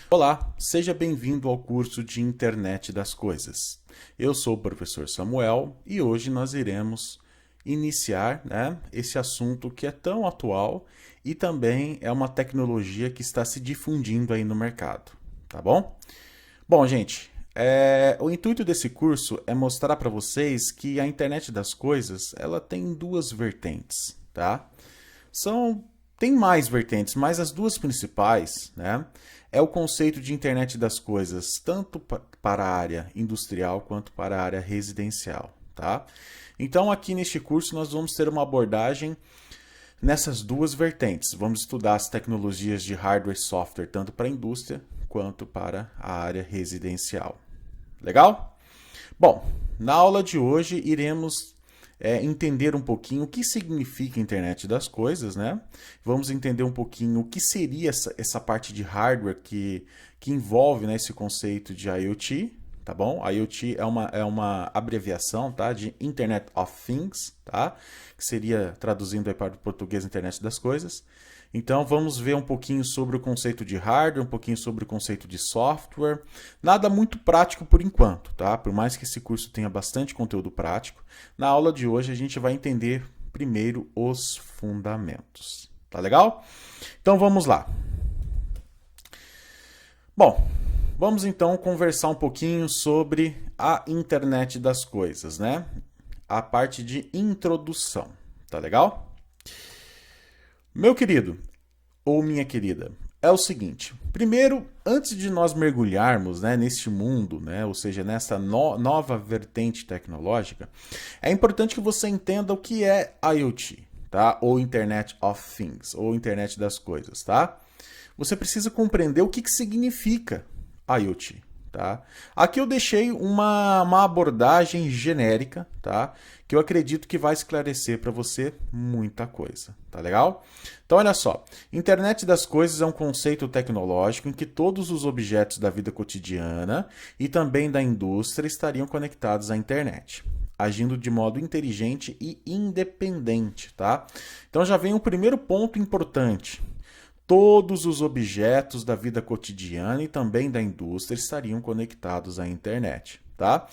Olá, seja bem-vindo ao curso de Internet das Coisas. Eu sou o professor Samuel e hoje nós iremos iniciar, esse assunto que é tão atual e também é uma tecnologia que está se difundindo aí no mercado, tá bom? Bom, gente, o intuito desse curso é mostrar para vocês que a Internet das Coisas ela tem duas vertentes, tá? Tem mais vertentes, mas as duas principais, é o conceito de internet das coisas, tanto para a área industrial quanto para a área residencial, tá? Então, aqui neste curso, nós vamos ter uma abordagem nessas duas vertentes. Vamos estudar as tecnologias de hardware e software, tanto para a indústria quanto para a área residencial. Legal? Bom, na aula de hoje iremos entender um pouquinho o que significa internet das coisas, né? Vamos entender um pouquinho o que seria essa parte de hardware que envolve, né, esse conceito de IoT, tá bom? IoT é uma abreviação, tá, de Internet of Things, tá? Que seria, traduzindo aí para o português, Internet das Coisas. Então vamos ver um pouquinho sobre o conceito de hardware, um pouquinho sobre o conceito de software. Nada muito prático por enquanto, tá? Por mais que esse curso tenha bastante conteúdo prático, na aula de hoje a gente vai entender primeiro os fundamentos. Tá legal? Então vamos lá. Bom, vamos então conversar um pouquinho sobre a internet das coisas, né? A parte de introdução, tá legal? Meu querido ou minha querida, é o seguinte. Primeiro, antes de nós mergulharmos, neste mundo, ou seja, nessa nova vertente tecnológica, é importante que você entenda o que é IoT, tá? Ou Internet of Things, ou Internet das Coisas, tá? Você precisa compreender o que significa IoT. Tá? Aqui eu deixei uma abordagem genérica, tá? Que eu acredito que vai esclarecer para você muita coisa, tá legal? Então olha só, Internet das Coisas é um conceito tecnológico em que todos os objetos da vida cotidiana e também da indústria estariam conectados à internet, agindo de modo inteligente e independente, tá? Então já vem o primeiro ponto importante. Todos os objetos da vida cotidiana e também da indústria estariam conectados à internet, tá?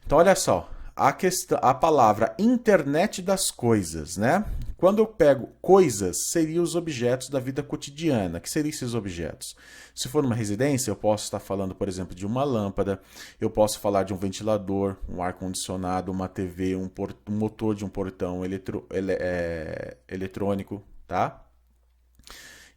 Então, olha só, a palavra internet das coisas, né? Quando eu pego coisas, seriam os objetos da vida cotidiana. Que seriam esses objetos? Se for uma residência, eu posso estar falando, por exemplo, de uma lâmpada, eu posso falar de um ventilador, um ar-condicionado, uma TV, um motor de um portão eletrônico, tá?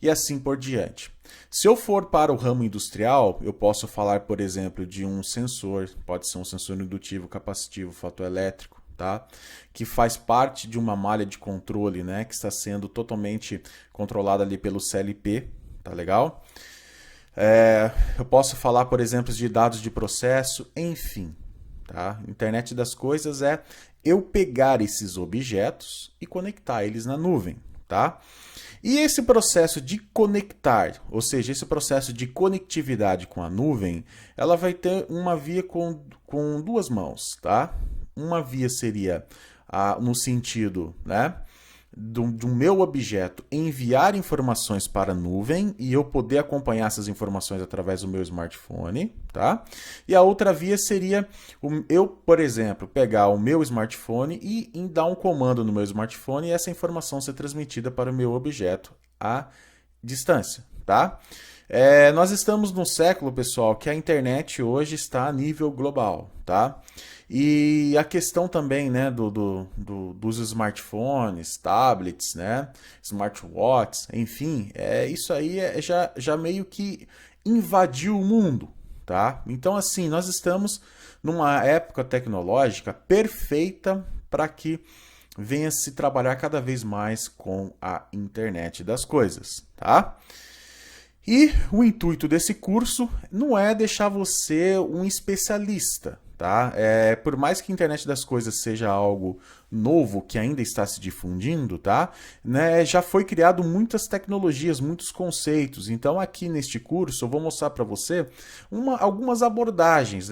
E assim por diante. Se eu for para o ramo industrial, eu posso falar, por exemplo, de um sensor, pode ser um sensor indutivo, capacitivo, fotoelétrico, tá? Que faz parte de uma malha de controle, que está sendo totalmente controlada ali pelo CLP, tá legal? Eu posso falar, por exemplo, de dados de processo, enfim, tá? Internet das coisas é eu pegar esses objetos e conectar eles na nuvem, tá? E esse processo de conectar, ou seja, esse processo de conectividade com a nuvem, ela vai ter uma via com duas mãos, tá? Uma via seria no sentido, do meu objeto enviar informações para a nuvem e eu poder acompanhar essas informações através do meu smartphone, tá? E a outra via seria eu, por exemplo, pegar o meu smartphone e dar um comando no meu smartphone e essa informação ser transmitida para o meu objeto à distância, tá? Nós estamos num século, pessoal, que a internet hoje está a nível global, tá? E a questão também, dos smartphones, tablets, smartwatches, enfim, isso aí já meio que invadiu o mundo, tá? Então, assim, nós estamos numa época tecnológica perfeita para que venha se trabalhar cada vez mais com a internet das coisas, tá? E o intuito desse curso não é deixar você um especialista, tá? Por mais que a internet das coisas seja algo novo que ainda está se difundindo, tá? Já foi criado muitas tecnologias, muitos conceitos. Então aqui neste curso eu vou mostrar para você algumas abordagens,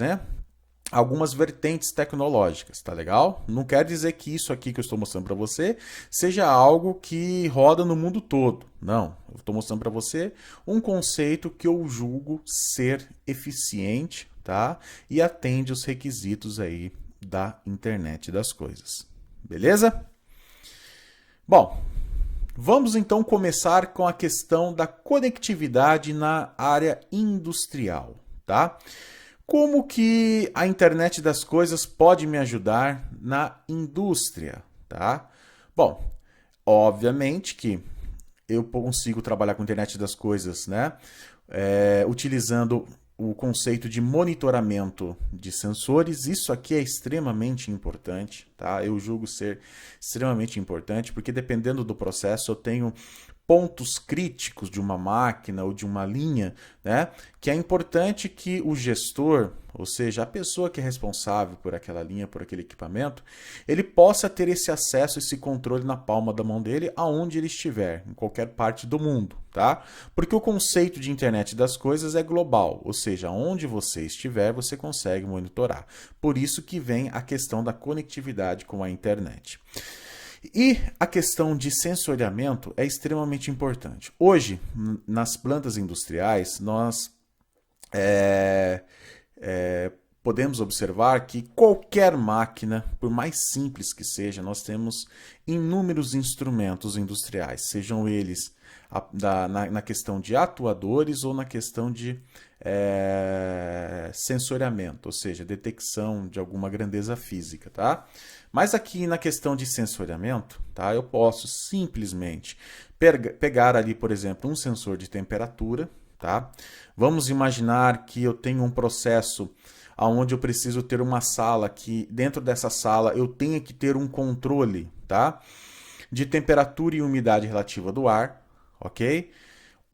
algumas vertentes tecnológicas, tá legal? Não quer dizer que isso aqui que eu estou mostrando para você seja algo que roda no mundo todo. Não, eu estou mostrando para você um conceito que eu julgo ser eficiente, tá? E atende os requisitos aí da internet das coisas. Beleza? Bom, vamos então começar com a questão da conectividade na área industrial, tá? Como que a internet das coisas pode me ajudar na indústria, tá? Bom, obviamente que eu consigo trabalhar com a internet das coisas, né? Utilizando o conceito de monitoramento de sensores. Isso aqui é extremamente importante, tá? Eu julgo ser extremamente importante, porque dependendo do processo eu tenho pontos críticos de uma máquina ou de uma linha, né, que é importante que o gestor, ou seja, a pessoa que é responsável por aquela linha, por aquele equipamento, ele possa ter esse acesso, esse controle na palma da mão dele, aonde ele estiver, em qualquer parte do mundo, tá? Porque o conceito de internet das coisas é global, ou seja, onde você estiver, você consegue monitorar. Por isso que vem a questão da conectividade com a internet. E a questão de sensoriamento é extremamente importante. Hoje, nas plantas industriais, nós podemos observar que qualquer máquina, por mais simples que seja, nós temos inúmeros instrumentos industriais, sejam eles na questão de atuadores ou na questão de sensoriamento, ou seja, detecção de alguma grandeza física, tá? Mas aqui na questão de sensoriamento, tá? Eu posso simplesmente pegar ali, por exemplo, um sensor de temperatura, tá? Vamos imaginar que eu tenho um processo onde eu preciso ter uma sala que dentro dessa sala eu tenha que ter um controle, tá? De temperatura e umidade relativa do ar, ok?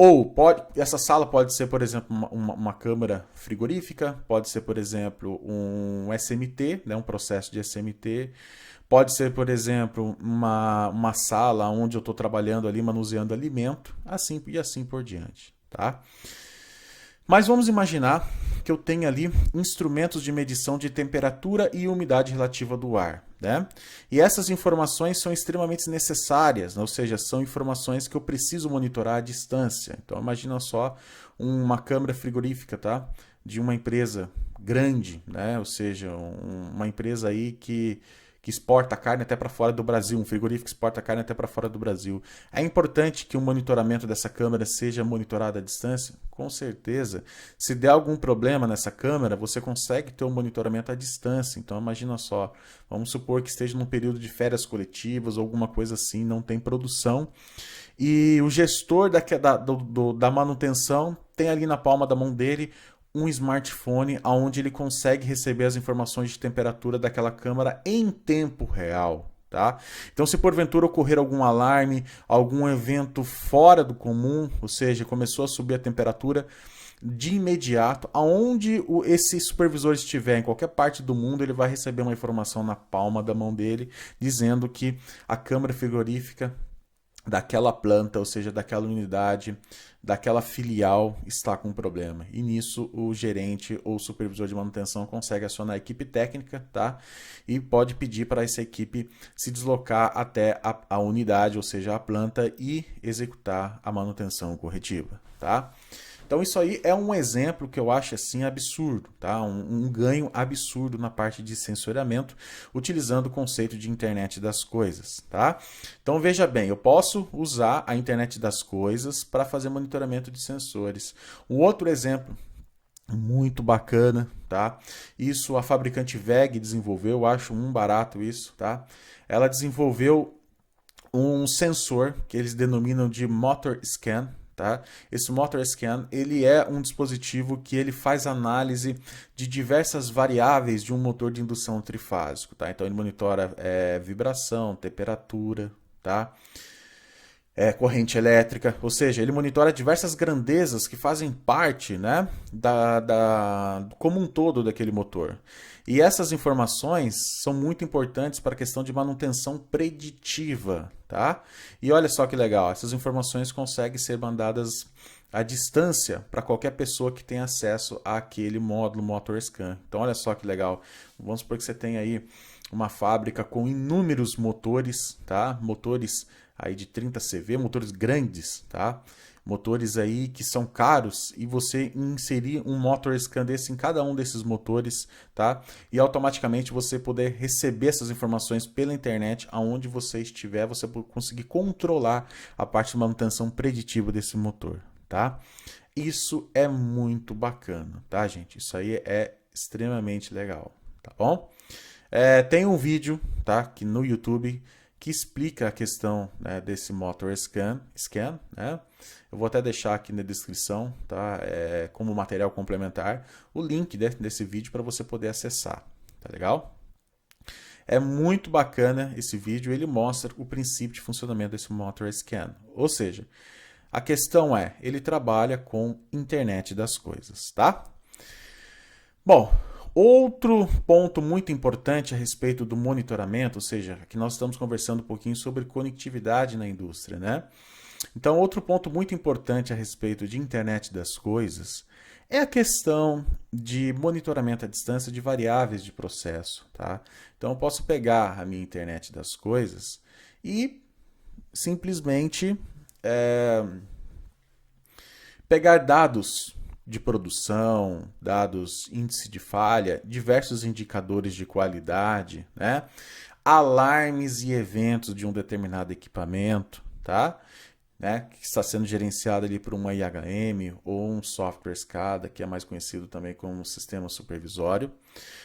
Ou essa sala pode ser, por exemplo, uma câmara frigorífica, pode ser, por exemplo, um SMT, né, um processo de SMT, pode ser, por exemplo, uma sala onde eu estou trabalhando ali, manuseando alimento, assim e assim por diante, tá? Mas vamos imaginar que eu tenha ali instrumentos de medição de temperatura e umidade relativa do ar, né? E essas informações são extremamente necessárias, né? Ou seja, são informações que eu preciso monitorar à distância. Então imagina só uma câmara frigorífica, tá? De uma empresa grande, né? Ou seja, uma empresa aí que exporta carne até para fora do Brasil, um frigorífico que exporta carne até para fora do Brasil. É importante que o monitoramento dessa câmera seja monitorado à distância? Com certeza. Se der algum problema nessa câmera, você consegue ter um monitoramento à distância. Então imagina só, vamos supor que esteja num período de férias coletivas ou alguma coisa assim, não tem produção, e o gestor da manutenção tem ali na palma da mão dele um smartphone onde ele consegue receber as informações de temperatura daquela câmara em tempo real, tá? Então, se porventura ocorrer algum alarme, algum evento fora do comum, ou seja, começou a subir a temperatura, de imediato, aonde esse supervisor estiver, em qualquer parte do mundo, ele vai receber uma informação na palma da mão dele, dizendo que a câmara frigorífica daquela planta, ou seja, daquela unidade, daquela filial está com problema. E nisso o gerente ou o supervisor de manutenção consegue acionar a equipe técnica, tá? E pode pedir para essa equipe se deslocar até a unidade, ou seja, a planta, e executar a manutenção corretiva, tá? Então isso aí é um exemplo que eu acho assim absurdo, tá? Um ganho absurdo na parte de sensoriamento, utilizando o conceito de internet das coisas, tá? Então veja bem, eu posso usar a internet das coisas para fazer monitoramento de sensores. Um outro exemplo muito bacana, tá? Isso a fabricante WEG desenvolveu, eu acho barato isso, tá? Ela desenvolveu um sensor que eles denominam de Motor Scan. Tá? Esse Motor Scan ele é um dispositivo que ele faz análise de diversas variáveis de um motor de indução trifásico. Tá? Então ele monitora vibração, temperatura, tá? Corrente elétrica, ou seja, ele monitora diversas grandezas que fazem parte, né, como um todo daquele motor. E essas informações são muito importantes para a questão de manutenção preditiva, tá? E olha só que legal, essas informações conseguem ser mandadas a distância para qualquer pessoa que tenha acesso àquele módulo MotorScan. Então olha só que legal. Vamos supor que você tem aí uma fábrica com inúmeros motores, tá? Motores aí de 30 CV, motores grandes, tá? Motores aí que são caros, e você inserir um MotorScan desse em cada um desses motores, tá? E automaticamente você poder receber essas informações pela internet, aonde você estiver, você conseguir controlar a parte de manutenção preditiva desse motor, tá? Isso é muito bacana, tá, gente? Isso aí é extremamente legal, tá bom? Tem um vídeo, tá, aqui no YouTube que explica a questão, né, desse MotorScan, né? Eu vou até deixar aqui na descrição, tá, como material complementar, o link desse vídeo para você poder acessar, tá legal? É muito bacana esse vídeo, ele mostra o princípio de funcionamento desse MotorScan, ou seja, a questão ele trabalha com internet das coisas, tá? Bom, outro ponto muito importante a respeito do monitoramento, ou seja, aqui nós estamos conversando um pouquinho sobre conectividade na indústria, né? Então, outro ponto muito importante a respeito de internet das coisas é a questão de monitoramento à distância de variáveis de processo, tá? Então, eu posso pegar a minha internet das coisas e simplesmente pegar dados de produção, dados índice de falha, diversos indicadores de qualidade, né? Alarmes e eventos de um determinado equipamento, tá? Né? Que está sendo gerenciado ali por uma IHM ou um software SCADA, que é mais conhecido também como sistema supervisório.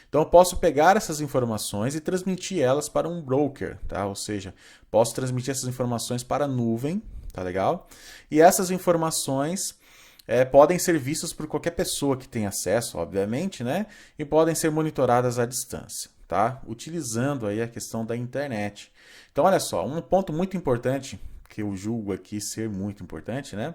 Então eu posso pegar essas informações e transmitir elas para um broker, tá? Ou seja, posso transmitir essas informações para a nuvem, tá legal? E essas informações podem ser vistas por qualquer pessoa que tenha acesso, obviamente, né? E podem ser monitoradas à distância, tá? Utilizando aí a questão da internet. Então, olha só, um ponto muito importante, que eu julgo aqui ser muito importante, né?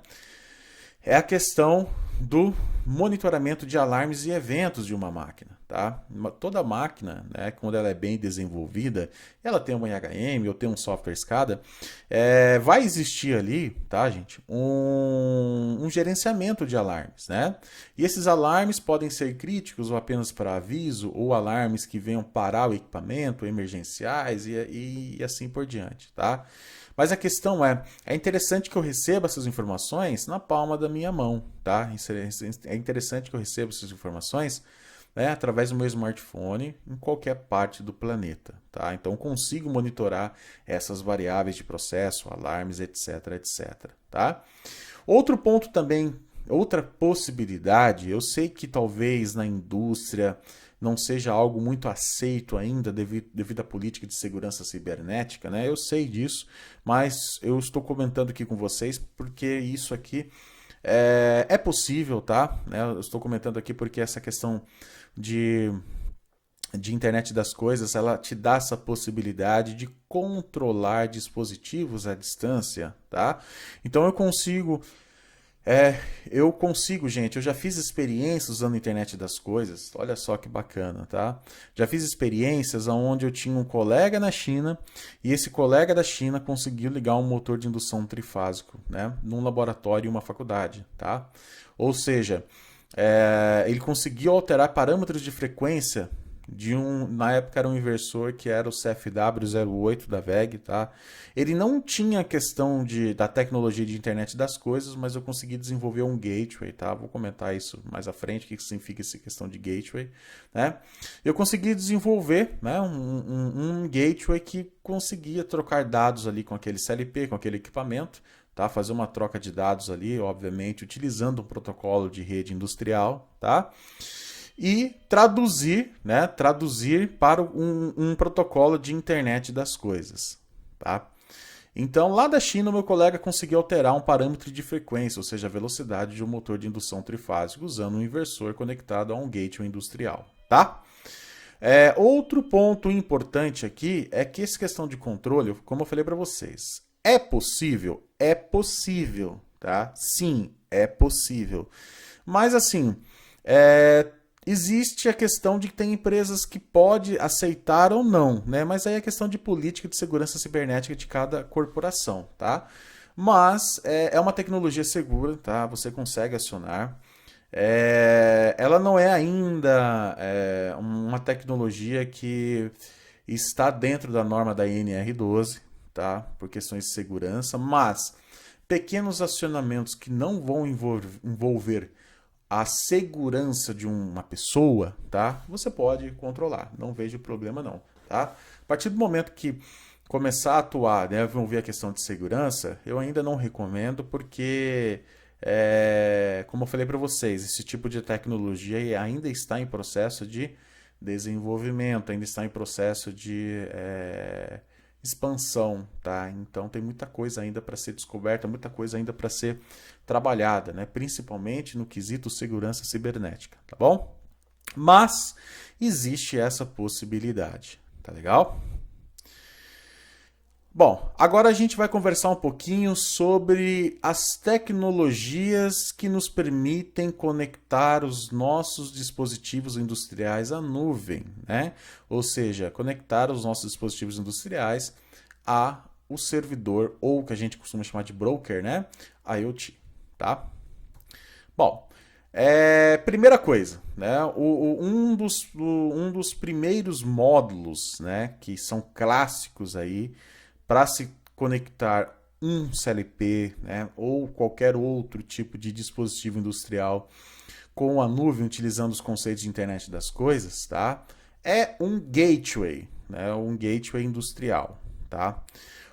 É a questão do monitoramento de alarmes e eventos de uma máquina, tá? Toda máquina, né, quando ela é bem desenvolvida, ela tem uma IHM ou tem um software SCADA, vai existir ali, tá, gente, um gerenciamento de alarmes, né? E esses alarmes podem ser críticos ou apenas para aviso, ou alarmes que venham parar o equipamento, emergenciais e assim por diante, tá? Mas a questão é interessante que eu receba essas informações na palma da minha mão, tá? É interessante que eu receba essas informações, né, através do meu smartphone em qualquer parte do planeta, tá? Então eu consigo monitorar essas variáveis de processo, alarmes, etc, etc, tá? Outro ponto também, outra possibilidade, eu sei que talvez na indústria não seja algo muito aceito ainda devido à política de segurança cibernética, né? Eu sei disso, mas eu estou comentando aqui com vocês porque isso aqui é possível, tá? Eu estou comentando aqui porque essa questão de internet das coisas, ela te dá essa possibilidade de controlar dispositivos à distância, tá? Então eu consigo, gente, eu já fiz experiências usando a internet das coisas, olha só que bacana, tá? Já fiz experiências onde eu tinha um colega na China e esse colega da China conseguiu ligar um motor de indução trifásico, né? Num laboratório em uma faculdade, tá? Ou seja, ele conseguiu alterar parâmetros de frequência na época era um inversor que era o CFW08 da VEG, tá? Ele não tinha a questão da tecnologia de internet das coisas, mas eu consegui desenvolver um gateway, tá? Vou comentar isso mais à frente, o que significa essa questão de gateway, né? Eu consegui desenvolver, né, um gateway que conseguia trocar dados ali com aquele CLP, com aquele equipamento, tá? Fazer uma troca de dados ali, obviamente, utilizando um protocolo de rede industrial, tá? E traduzir, né, para um protocolo de internet das coisas, tá? Então, lá da China, o meu colega conseguiu alterar um parâmetro de frequência, ou seja, a velocidade de um motor de indução trifásico, usando um inversor conectado a um gateway industrial, tá? Outro ponto importante aqui é que essa questão de controle, como eu falei para vocês, é possível? É possível, tá? Sim, é possível. Mas, assim, existe a questão de que tem empresas que pode aceitar ou não, né? Mas aí é questão de política de segurança cibernética de cada corporação, tá? Mas é uma tecnologia segura, tá? Você consegue acionar. Ela não é ainda uma tecnologia que está dentro da norma da NR12, tá? Por questões de segurança, mas pequenos acionamentos que não vão envolver a segurança de uma pessoa, tá? Você pode controlar, não vejo problema não, tá? A partir do momento que começar a atuar, né, envolver a questão de segurança, eu ainda não recomendo porque, como eu falei para vocês, esse tipo de tecnologia ainda está em processo de desenvolvimento, ainda está em processo de expansão, tá? Então tem muita coisa ainda para ser descoberta, muita coisa ainda para ser trabalhada, né? Principalmente no quesito segurança cibernética, tá bom? Mas existe essa possibilidade, tá legal? Bom, agora a gente vai conversar um pouquinho sobre as tecnologias que nos permitem conectar os nossos dispositivos industriais à nuvem, né? Ou seja, conectar os nossos dispositivos industriais a o servidor, ou o que a gente costuma chamar de broker, né? IoT, tá? Bom, primeira coisa, né? Um dos primeiros módulos, né, que são clássicos aí para se conectar um CLP, né, ou qualquer outro tipo de dispositivo industrial com a nuvem, utilizando os conceitos de internet das coisas, tá? É um gateway, né, um gateway industrial, tá?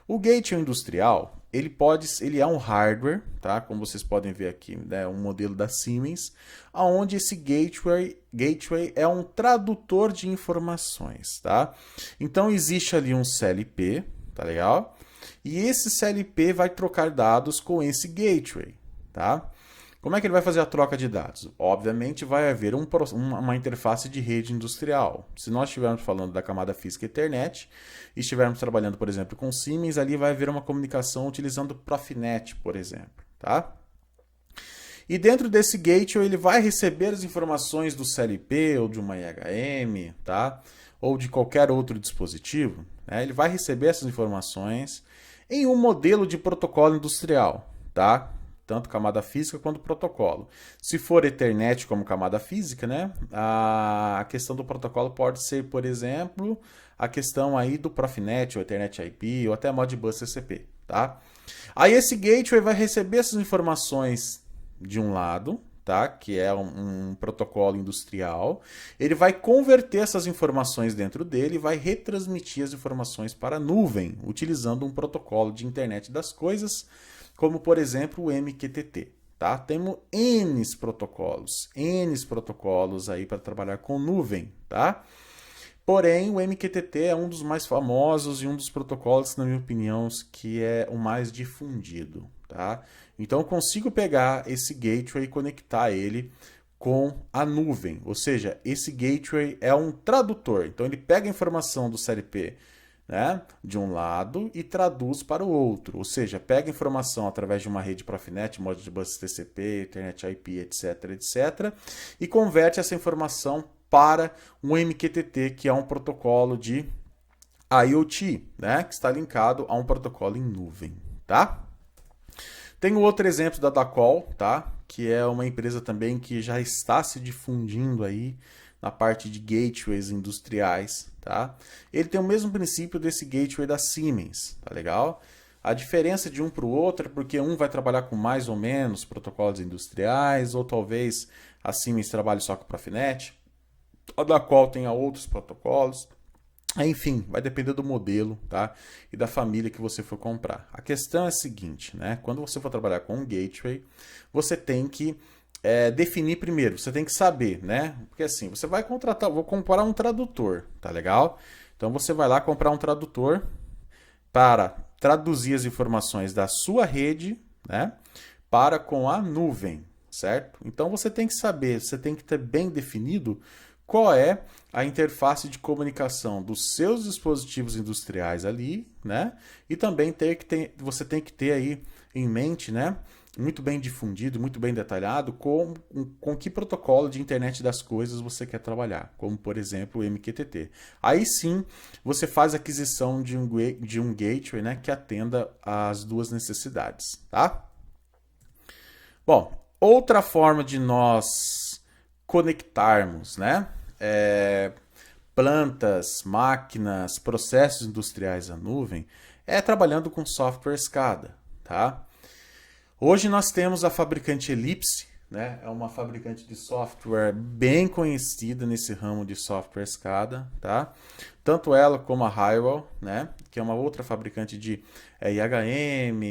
O gateway industrial, ele é um hardware, tá? Como vocês podem ver aqui, né, um modelo da Siemens, onde esse gateway é um tradutor de informações, tá? Então existe ali um CLP, tá legal? E esse CLP vai trocar dados com esse gateway, tá? Como é que ele vai fazer a troca de dados? Obviamente vai haver uma interface de rede industrial. Se nós estivermos falando da camada física Ethernet e estivermos trabalhando, por exemplo, com Siemens, ali vai haver uma comunicação utilizando Profinet, por exemplo, tá? E dentro desse gateway ele vai receber as informações do CLP ou de uma IHM, tá? Ou de qualquer outro dispositivo, né? Ele vai receber essas informações em um modelo de protocolo industrial, tá? Tanto camada física quanto protocolo. Se for Ethernet como camada física, né? A questão do protocolo pode ser, por exemplo, a questão aí do Profinet, ou Ethernet IP, ou até Modbus TCP, tá? Aí esse gateway vai receber essas informações de um lado, tá? Que é um protocolo industrial. Ele vai converter essas informações dentro dele e vai retransmitir as informações para a nuvem, utilizando um protocolo de internet das coisas, como por exemplo o MQTT. Tá? Temos N protocolos aí para trabalhar com nuvem, tá? Porém, o MQTT é um dos mais famosos e um dos protocolos, na minha opinião, que é o mais difundido, tá? Então, eu consigo pegar esse gateway e conectar ele com a nuvem. Ou seja, esse gateway é um tradutor. Então, ele pega a informação do CLP, né, de um lado e traduz para o outro. Ou seja, pega a informação através de uma rede Profinet, Modbus TCP, Ethernet IP, etc, etc, e converte essa informação para um MQTT, que é um protocolo de IoT, né, que está linkado a um protocolo em nuvem, tá? Tem outro exemplo da Dacol, tá? Que é uma empresa também que já está se difundindo aí na parte de gateways industriais, tá? Ele tem o mesmo princípio desse gateway da Siemens, tá legal? A diferença de um para o outro é porque um vai trabalhar com mais ou menos protocolos industriais, ou talvez a Siemens trabalhe só com Profinet, a Dacol tenha outros protocolos. Enfim, vai depender do modelo, tá? E da família que você for comprar. A questão é a seguinte, né? Quando você for trabalhar com um gateway, você tem que definir primeiro, você tem que saber, né? Porque assim, você vai contratar, vou comprar um tradutor, tá legal? Então você vai lá comprar um tradutor para traduzir as informações da sua rede, né? Para com a nuvem, certo? Então você tem que saber, você tem que ter bem definido qual é a interface de comunicação dos seus dispositivos industriais ali, né? E também você tem que ter aí em mente, né, muito bem difundido, muito bem detalhado com que protocolo de internet das coisas você quer trabalhar, como por exemplo o MQTT. Aí sim você faz a aquisição de um gateway, né, que atenda às duas necessidades, tá? Bom, outra forma de nós conectarmos, né, plantas, máquinas, processos industriais à nuvem é trabalhando com software SCADA, tá? Hoje nós temos a fabricante Ellipse, né? É uma fabricante de software bem conhecida nesse ramo de software SCADA, tá? Tanto ela como a Honeywell, né? Que é uma outra fabricante de IHM,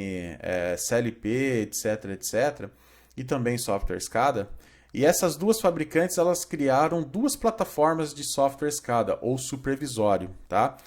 CLP, etc, etc. E também software SCADA. E essas duas fabricantes, elas criaram duas plataformas de software SCADA, ou supervisório, tá?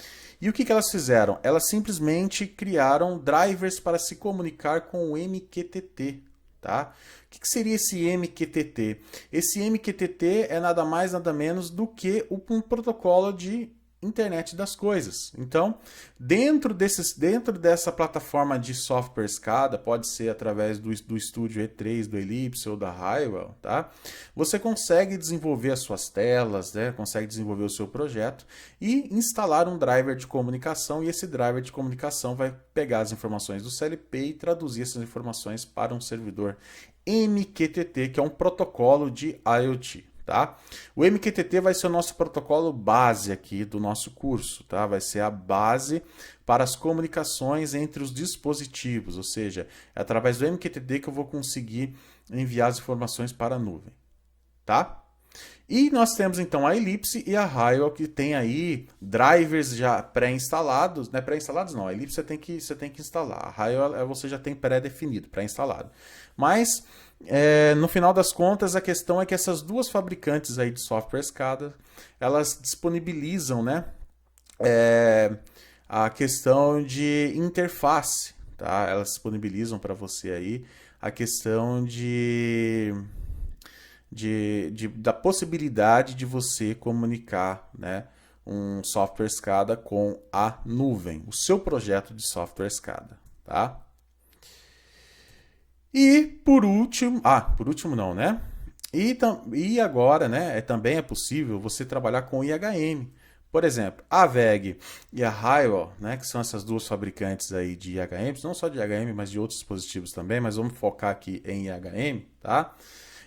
E o que elas fizeram? Elas simplesmente criaram drivers para se comunicar com o MQTT, tá? O que seria esse MQTT? Esse MQTT é nada mais, nada menos do que um protocolo de internet das coisas. Então, dentro dessa plataforma de software SCADA, pode ser através do estúdio E3, do Ellipse ou da Honeywell, tá? Você consegue desenvolver as suas telas, né? Consegue desenvolver o seu projeto e instalar um driver de comunicação, e esse driver de comunicação vai pegar as informações do CLP e traduzir essas informações para um servidor MQTT, que é um protocolo de IoT. Tá? O MQTT vai ser o nosso protocolo base aqui do nosso curso, tá? Vai ser a base para as comunicações entre os dispositivos, ou seja, é através do MQTT que eu vou conseguir enviar as informações para a nuvem, tá? E nós temos então a Ellipse e a Honeywell, que tem aí drivers já pré-instalados, né? Pré-instalados não, a Ellipse você tem que instalar, a Honeywell você já tem pré-definido, pré-instalado. Mas no final das contas, a questão é que essas duas fabricantes aí de software SCADA, elas disponibilizam, né, a questão de interface, tá? Elas disponibilizam para você aí a questão da possibilidade de você comunicar, né, um software SCADA com a nuvem, o seu projeto de software SCADA, tá? E por último não, né? E agora, né, também é possível você trabalhar com IHM. Por exemplo, a WEG e a Honeywell, né, que são essas duas fabricantes aí de IHM, não só de IHM, mas de outros dispositivos também, mas vamos focar aqui em IHM, tá?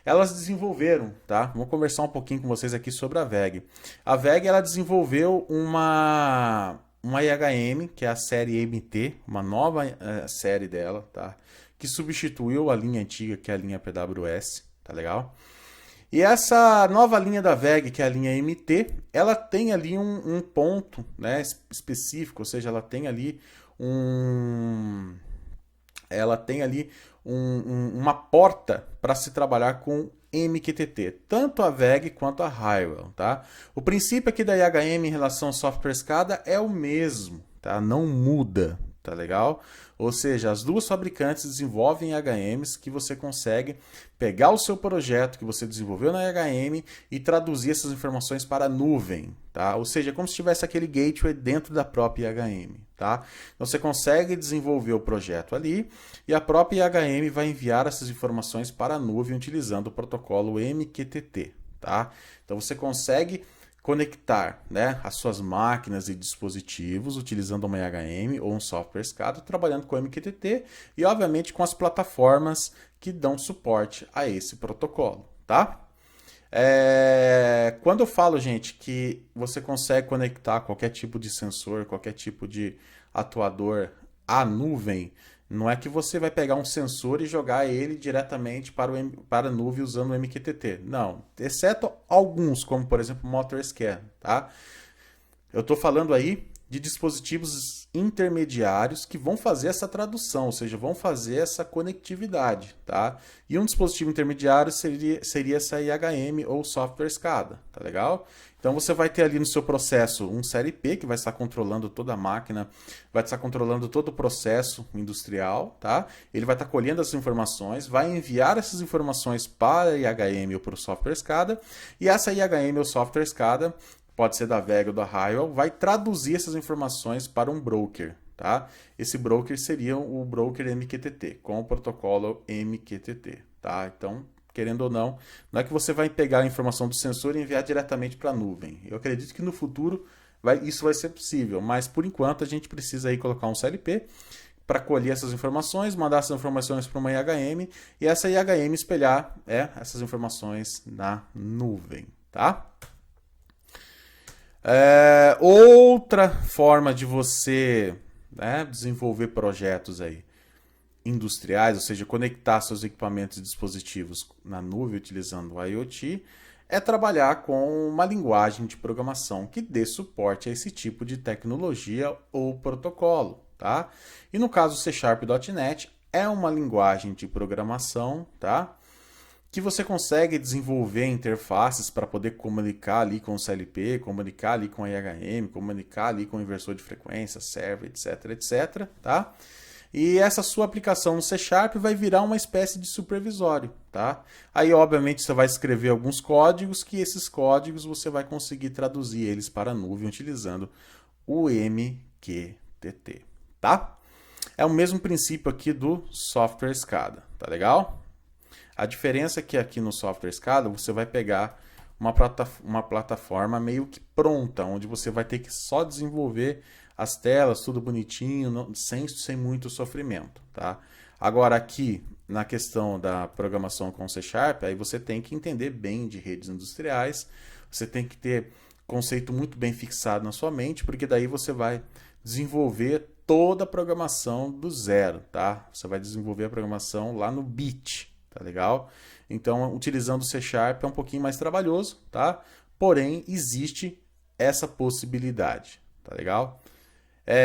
Elas desenvolveram, tá? Vamos conversar um pouquinho com vocês aqui sobre a WEG. A WEG, ela desenvolveu uma IHM, que é a série MT, uma nova série dela, tá? Que substituiu a linha antiga, que é a linha PWS, tá legal? E essa nova linha da WEG, que é a linha MT, ela tem ali um ponto, né, específico, ou seja, ela tem ali uma porta para se trabalhar com MQTT, tanto a WEG quanto a Honeywell, tá? O princípio aqui da IHM em relação ao software SCADA é o mesmo, tá? Não muda, tá legal? Ou seja, as duas fabricantes desenvolvem IHMs que você consegue pegar o seu projeto que você desenvolveu na IHM e traduzir essas informações para a nuvem, tá? Ou seja, como se tivesse aquele gateway dentro da própria IHM, tá? Então você consegue desenvolver o projeto ali e a própria IHM vai enviar essas informações para a nuvem utilizando o protocolo MQTT, tá? Então você consegue conectar, né, as suas máquinas e dispositivos utilizando uma IHM ou um software SCADA, trabalhando com MQTT e, obviamente, com as plataformas que dão suporte a esse protocolo, tá? Quando eu falo, gente, que você consegue conectar qualquer tipo de sensor, qualquer tipo de atuador à nuvem, não é que você vai pegar um sensor e jogar ele diretamente para a nuvem usando o MQTT. Não, exceto alguns, como por exemplo o MotorScan, tá? Eu estou falando aí de dispositivos intermediários que vão fazer essa tradução, ou seja, vão fazer essa conectividade, tá? E um dispositivo intermediário seria essa IHM ou software SCADA, tá legal? Então você vai ter ali no seu processo um CLP que vai estar controlando toda a máquina, vai estar controlando todo o processo industrial, tá? Ele vai estar colhendo essas informações, vai enviar essas informações para a IHM ou para o software SCADA, e essa IHM ou software SCADA, pode ser da WEG ou da Honeywell, vai traduzir essas informações para um broker, tá? Esse broker seria o broker MQTT, com o protocolo MQTT, tá? Então, querendo ou não, não é que você vai pegar a informação do sensor e enviar diretamente para a nuvem. Eu acredito que no futuro isso vai ser possível, mas por enquanto a gente precisa aí colocar um CLP para colher essas informações, mandar essas informações para uma IHM e essa IHM espelhar essas informações na nuvem, tá? Outra forma de você desenvolver projetos aí industriais, ou seja, conectar seus equipamentos e dispositivos na nuvem utilizando o IoT, é trabalhar com uma linguagem de programação que dê suporte a esse tipo de tecnologia ou protocolo, tá? E no caso C#.NET é uma linguagem de programação, tá? Que você consegue desenvolver interfaces para poder comunicar ali com o CLP, comunicar ali com a IHM, comunicar ali com o inversor de frequência, server, etc, etc, tá? E essa sua aplicação no C# vai virar uma espécie de supervisório, tá? Aí, obviamente, você vai escrever alguns códigos, que esses códigos você vai conseguir traduzir eles para a nuvem utilizando o MQTT, tá? É o mesmo princípio aqui do software SCADA, tá legal? A diferença é que aqui no software SCADA você vai pegar uma plataforma meio que pronta, onde você vai ter que só desenvolver as telas, tudo bonitinho, sem muito sofrimento, tá? Agora aqui, na questão da programação com C#, aí você tem que entender bem de redes industriais, você tem que ter conceito muito bem fixado na sua mente, porque daí você vai desenvolver toda a programação do zero, tá? Você vai desenvolver a programação lá no bit, tá legal? Então, utilizando o C# é um pouquinho mais trabalhoso, tá? Porém, existe essa possibilidade, tá legal?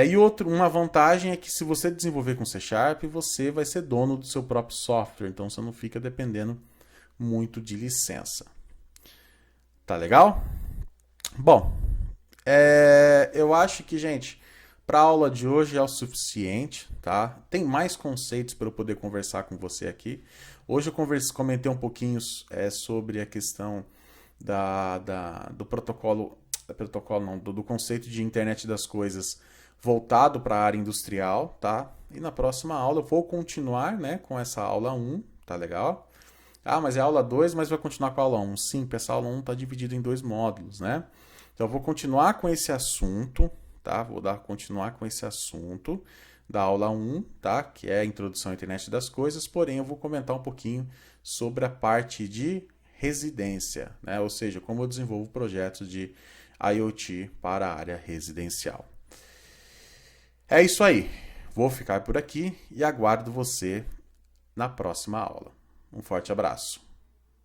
E uma vantagem é que se você desenvolver com C#, você vai ser dono do seu próprio software, então você não fica dependendo muito de licença. Tá legal? Bom, eu acho que, gente, para a aula de hoje é o suficiente, tá? Tem mais conceitos para eu poder conversar com você aqui. Hoje eu comentei um pouquinho sobre a questão do protocolo, do conceito de internet das coisas voltado para a área industrial, tá? E na próxima aula eu vou continuar, né, com essa aula 1, tá legal? Ah, mas é aula 2, mas vai continuar com a aula 1. Sim, essa aula 1 está dividida em 2 módulos, né? Então eu vou continuar com esse assunto, tá? Continuar com esse assunto da aula 1, tá? Que é a introdução à internet das coisas, porém eu vou comentar um pouquinho sobre a parte de residência, né? Ou seja, como eu desenvolvo projetos de IoT para a área residencial. É isso aí. Vou ficar por aqui e aguardo você na próxima aula. Um forte abraço.